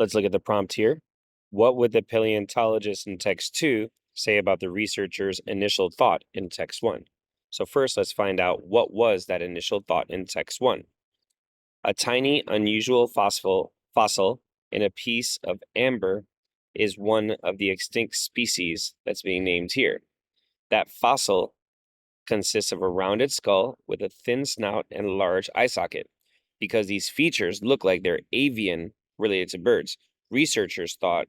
Let's look at the prompt here. What would the paleontologist in text 2 say about the researcher's initial thought in text 1? So first, let's find out what was that initial thought in text 1. A tiny, unusual fossil in a piece of amber is one of the extinct species that's being named here. That fossil consists of a rounded skull with a thin snout and large eye socket. Because these features look like they're avian related to birds, researchers thought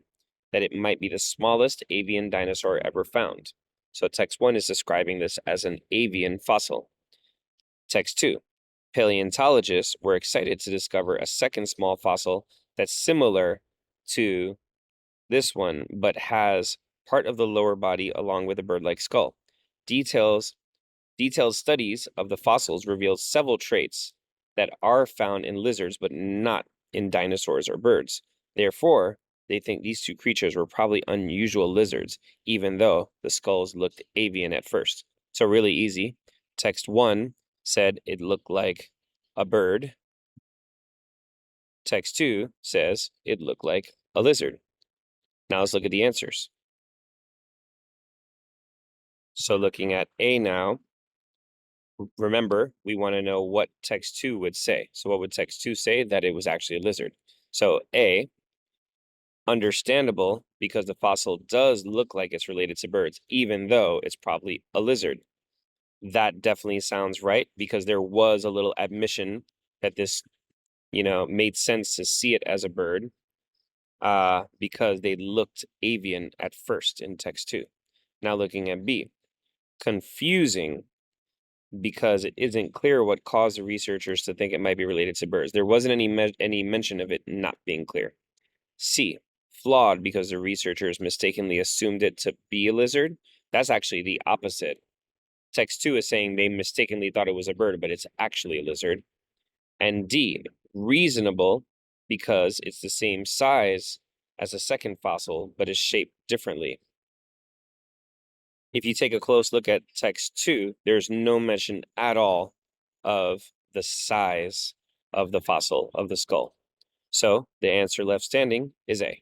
that it might be the smallest avian dinosaur ever found. So text 1 is describing this as an avian fossil. Text 2. Paleontologists were excited to discover a second small fossil that's similar to this one, but has part of the lower body along with a bird-like skull. Detailed studies of the fossils revealed several traits that are found in lizards, but not in dinosaurs or birds. Therefore, they think these two creatures were probably unusual lizards, even though the skulls looked avian at first. So really easy. Text 1 said it looked like a bird. Text 2 says it looked like a lizard. Now let's look at the answers. So looking at A now, remember, we want to know what text 2 would say. So what would text 2 say? That it was actually a lizard. So A, understandable because the fossil does look like it's related to birds, even though it's probably a lizard. That definitely sounds right because there was a little admission that this, made sense to see it as a bird because they looked avian at first in text 2. Now looking at B, confusing because it isn't clear what caused the researchers to think it might be related to birds. There wasn't any mention of it not being clear. C, flawed because the researchers mistakenly assumed it to be a lizard. That's actually the opposite. Text 2 is saying they mistakenly thought it was a bird, but it's actually a lizard. And D, reasonable because it's the same size as a second fossil, but is shaped differently. If you take a close look at text 2, there's no mention at all of the size of the fossil, of the skull. So the answer left standing is A.